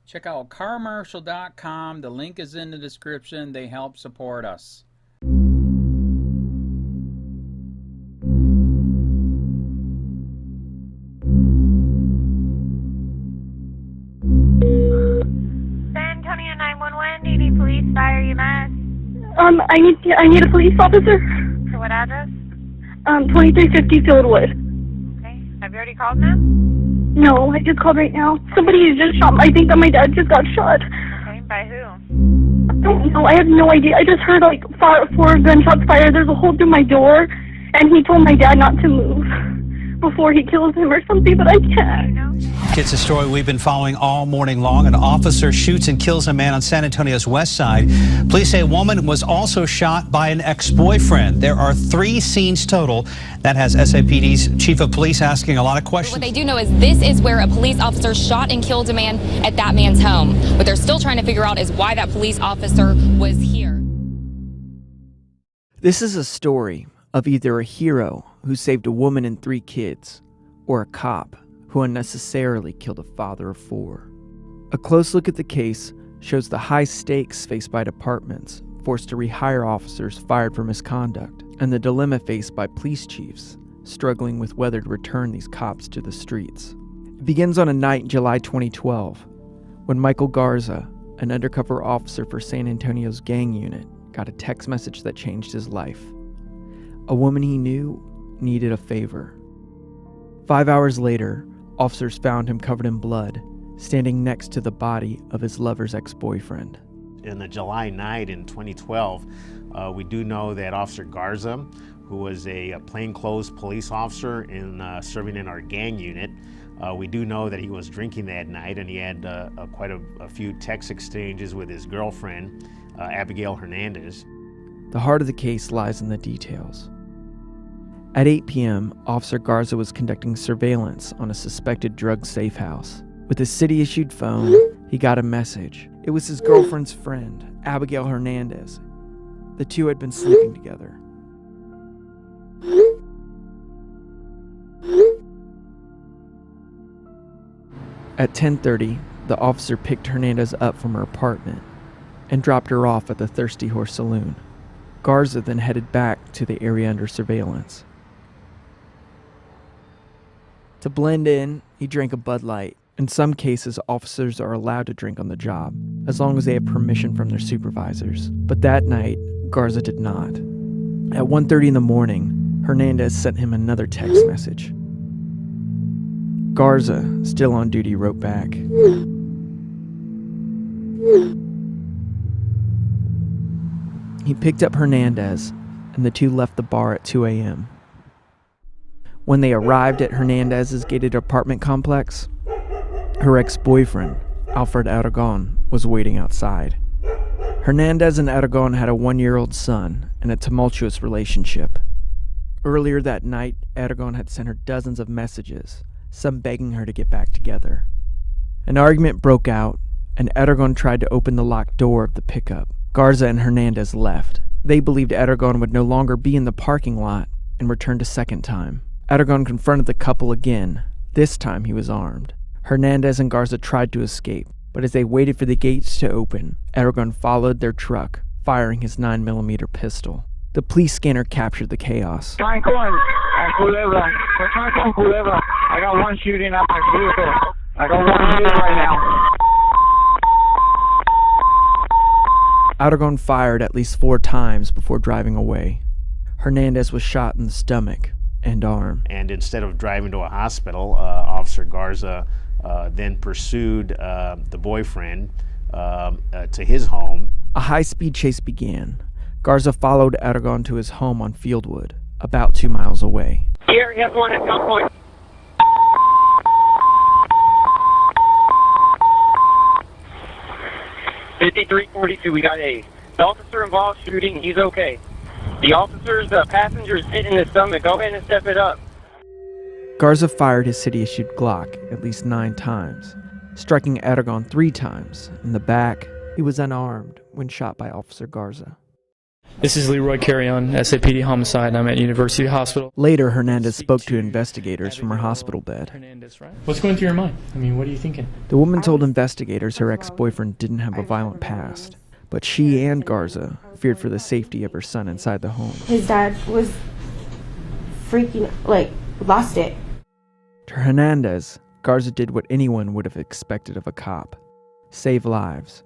Check out carmarshal.com. The link is in the description. They help support us. San Antonio 911, do you need police, fire, EMS? I need a police officer. To what address? 2350 Fieldwood. Okay. Have you already called them? No, I just called right now. Somebody just shot. I think that my dad just got shot. Okay. By who? I don't know. I have no idea. I just heard like four gunshots fired. There's a hole through my door, and he told my dad not to move before he kills him or something, but I can't. It's a story we've been following all morning long. An officer shoots and kills a man on San Antonio's west side. Police say a woman was also shot by an ex-boyfriend. There are 3 scenes total. That has SAPD's chief of police asking a lot of questions. What they do know is this is where a police officer shot and killed a man at that man's home. What they're still trying to figure out is why that police officer was here. This is a story of either a hero who saved a woman and 3 kids, or a cop who unnecessarily killed a father of 4. A close look at the case shows the high stakes faced by departments forced to rehire officers fired for misconduct, and the dilemma faced by police chiefs struggling with whether to return these cops to the streets. It begins on a night in July 2012, when Michael Garza, an undercover officer for San Antonio's gang unit, got a text message that changed his life. A woman he knew needed a favor. 5 hours later, officers found him covered in blood, standing next to the body of his lover's ex-boyfriend. In the July night in 2012, we do know that Officer Garza, who was a plainclothes police officer serving in our gang unit, we do know that he was drinking that night, and he had quite a few text exchanges with his girlfriend, Abigail Hernandez. The heart of the case lies in the details. At 8 p.m., Officer Garza was conducting surveillance on a suspected drug safe house. With his city-issued phone, he got a message. It was his girlfriend's friend, Abigail Hernandez. The two had been sleeping together. At 10:30, the officer picked Hernandez up from her apartment and dropped her off at the Thirsty Horse Saloon. Garza then headed back to the area under surveillance. To blend in, he drank a Bud Light. In some cases, officers are allowed to drink on the job, as long as they have permission from their supervisors. But that night, Garza did not. At 1:30 in the morning, Hernandez sent him another text message. Garza, still on duty, wrote back, He picked up Hernandez, and the two left the bar at 2 a.m. When they arrived at Hernandez's gated apartment complex, her ex-boyfriend, Alfred Aragon, was waiting outside. Hernandez and Aragon had a 1-year-old son and a tumultuous relationship. Earlier that night, Aragon had sent her dozens of messages, some begging her to get back together. An argument broke out, and Aragon tried to open the locked door of the pickup. Garza and Hernandez left. They believed Aragon would no longer be in the parking lot and returned a second time. Aragon confronted the couple again. This time he was armed. Hernandez and Garza tried to escape, but as they waited for the gates to open, Aragon followed their truck, firing his 9mm pistol. The police scanner captured the chaos. I got one shooting at my vehicle. I got one shooting right now. Aragon fired at least 4 times before driving away. Hernandez was shot in the stomach and arm. And instead of driving to a hospital, Officer Garza then pursued the boyfriend to his home. A high-speed chase began. Garza followed Aragon to his home on Fieldwood, about 2 miles away. Here, he has one at gunpoint. $53.42, we got A. The officer involved shooting, he's okay. The officer's passenger is hit in the stomach. Go ahead and step it up. Garza fired his city-issued Glock at least 9 times, striking Aragon 3 times. In the back, he was unarmed when shot by Officer Garza. This is Leroy Carrion, SAPD Homicide. I'm at University Hospital. Later, Hernandez spoke to investigators from her hospital bed. What's going through your mind? I mean, what are you thinking? The woman told investigators her ex-boyfriend didn't have a violent past, but she and Garza feared for the safety of her son inside the home. His dad was freaking, lost it. To Hernandez, Garza did what anyone would have expected of a cop: save lives.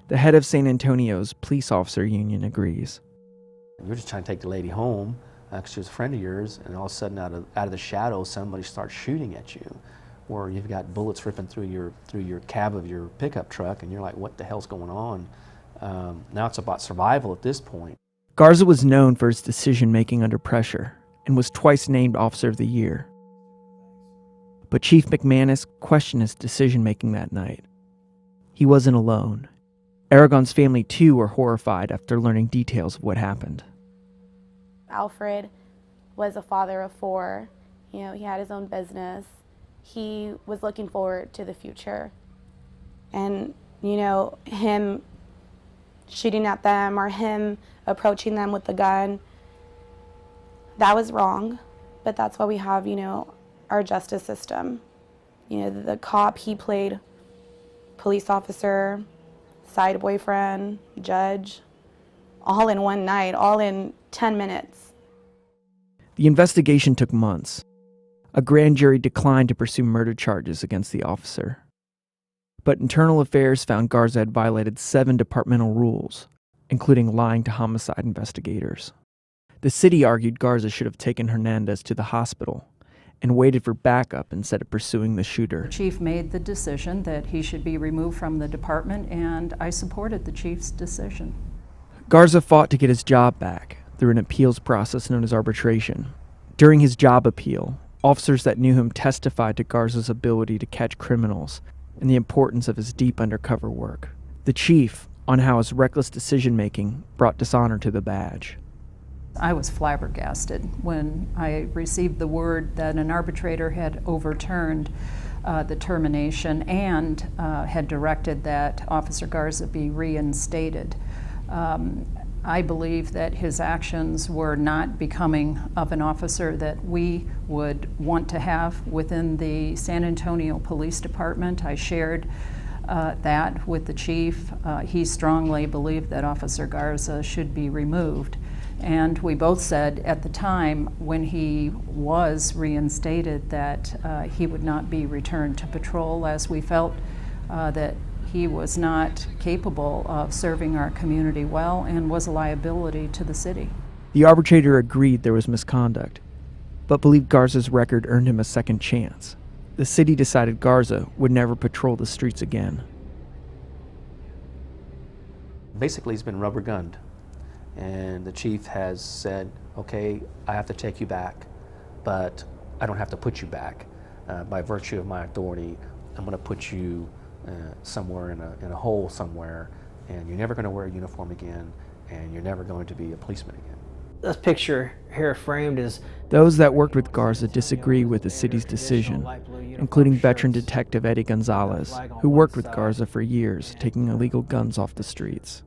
The head of San Antonio's police officer union agrees. You're just trying to take the lady home because she was a friend of yours, and all of a sudden out of the shadows somebody starts shooting at you, or you've got bullets ripping through your cab of your pickup truck, and you're like, what the hell's going on? Now it's about survival at this point. Garza was known for his decision-making under pressure and was twice named Officer of the Year. But Chief McManus questioned his decision-making that night. He wasn't alone. Aragon's family, too, were horrified after learning details of what happened. Alfred was a father of 4. He had his own business. He was looking forward to the future. And, him shooting at them or him approaching them with the gun, that was wrong. But that's why we have, our justice system. The cop, he played police officer, side boyfriend, judge, all in one night, all in 10 minutes. The investigation took months. A grand jury declined to pursue murder charges against the officer. But Internal Affairs found Garza had violated 7 departmental rules, including lying to homicide investigators. The city argued Garza should have taken Hernandez to the hospital and waited for backup instead of pursuing the shooter. The chief made the decision that he should be removed from the department, and I supported the chief's decision. Garza fought to get his job back through an appeals process known as arbitration. During his job appeal, officers that knew him testified to Garza's ability to catch criminals and the importance of his deep undercover work. The chief on how his reckless decision-making brought dishonor to the badge. I was flabbergasted when I received the word that an arbitrator had overturned the termination and had directed that Officer Garza be reinstated. I believe that his actions were not becoming of an officer that we would want to have within the San Antonio Police Department. I shared that with the chief. He strongly believed that Officer Garza should be removed. And we both said at the time when he was reinstated that he would not be returned to patrol, as we felt that he was not capable of serving our community well and was a liability to the city. The arbitrator agreed there was misconduct, but believed Garza's record earned him a second chance. The city decided Garza would never patrol the streets again. Basically, he's been rubber gunned. And the chief has said, okay, I have to take you back, but I don't have to put you back. By virtue of my authority, I'm going to put you somewhere in a hole somewhere, and you're never going to wear a uniform again, and you're never going to be a policeman again. This picture here framed is... Those that worked with Garza disagree with the city's decision, including veteran detective Eddie Gonzalez, who worked with Garza for years, taking illegal guns off the streets.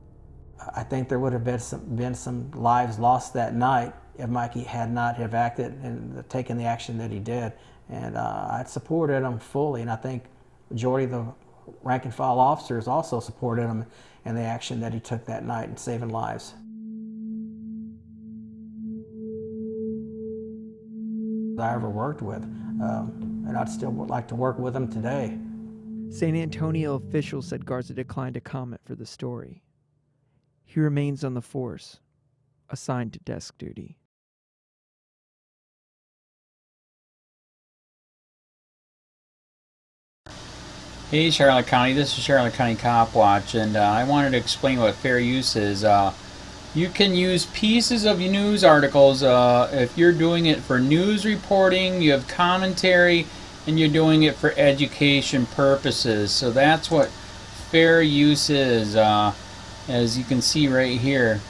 I think there would have been some lives lost that night if Mikey had not have acted and taken the action that he did. And I supported him fully, and I think the majority of the rank and file officers also supported him in the action that he took that night in saving lives. I ever worked with, and I'd still like to work with him today. San Antonio officials said Garza declined to comment for the story. He remains on the force, assigned to desk duty. Hey Charlotte County, this is Charlotte County Cop Watch, and I wanted to explain what fair use is. You can use pieces of news articles if you're doing it for news reporting, you have commentary, and you're doing it for education purposes. So that's what fair use is, as you can see right here.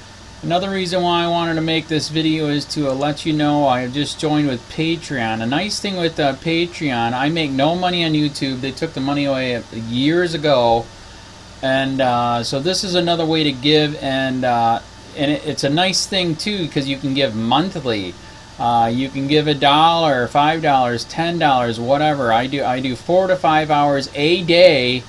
Another reason why I wanted to make this video is to let you know I have just joined with Patreon. A nice thing with Patreon, I make no money on YouTube. They took the money away years ago. And so this is another way to give, and it's a nice thing too, because you can give monthly. You can give $1, $5, $10, whatever. I do 4 to 5 hours a day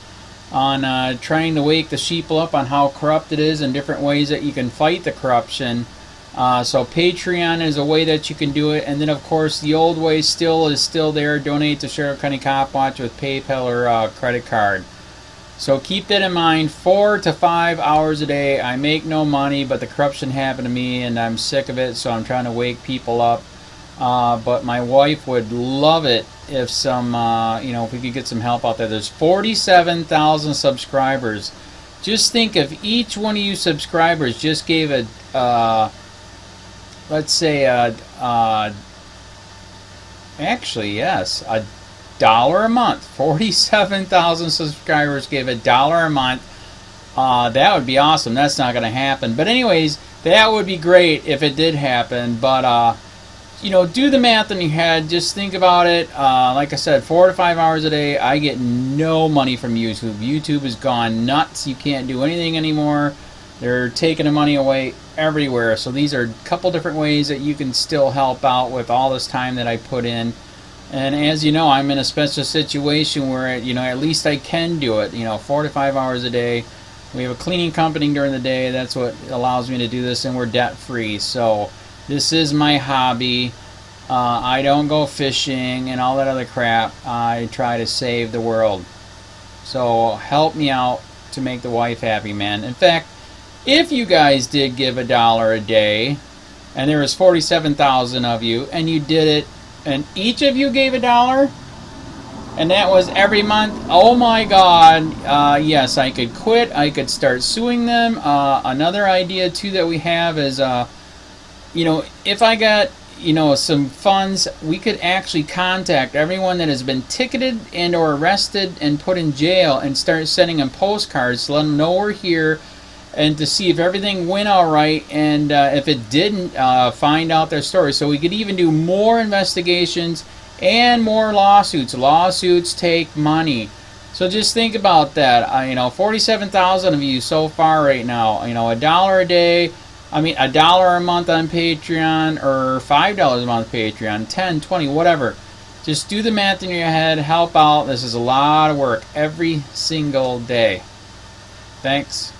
on trying to wake the sheeple up on how corrupt it is and different ways that you can fight the corruption. So Patreon is a way that you can do it, and then of course the old way is still there. Donate to Charlotte County Cop Watch with PayPal or credit card. So keep that in mind. 4 to 5 hours a day. I make no money, but the corruption happened to me, and I'm sick of it. So I'm trying to wake people up. But my wife would love it if if we could get some help out there. There's 47,000 subscribers. Just think if each one of you subscribers just gave let's say actually yes, $1 a month. 47,000 subscribers gave $1 a month. That would be awesome. That's not going to happen. But anyways, that would be great if it did happen. But do the math in your head. Just think about it. Like I said, 4 to 5 hours a day. I get no money from YouTube. YouTube has gone nuts. You can't do anything anymore. They're taking the money away everywhere. So these are a couple different ways that you can still help out with all this time that I put in. And as you know, I'm in a special situation where, at least I can do it, 4 to 5 hours a day. We have a cleaning company during the day. That's what allows me to do this, and we're debt free. So this is my hobby. I don't go fishing and all that other crap. I try to save the world. So help me out to make the wife happy, man. In fact, if you guys did give $1 a day, and there was 47,000 of you, and you did it, and each of you gave $1, and that was every month, oh my God, yes, I could quit. I could start suing them. Another idea too that we have is, if I got, some funds, we could actually contact everyone that has been ticketed and or arrested and put in jail and start sending them postcards to let them know we're here, and to see if everything went all right, and if it didn't, find out their story. So we could even do more investigations and more lawsuits. Lawsuits take money. So just think about that. 47,000 of you so far right now. $1 a day. $1 a month on Patreon, or $5 a month Patreon, 10, 20, whatever. Just do the math in your head. Help out. This is a lot of work every single day. Thanks.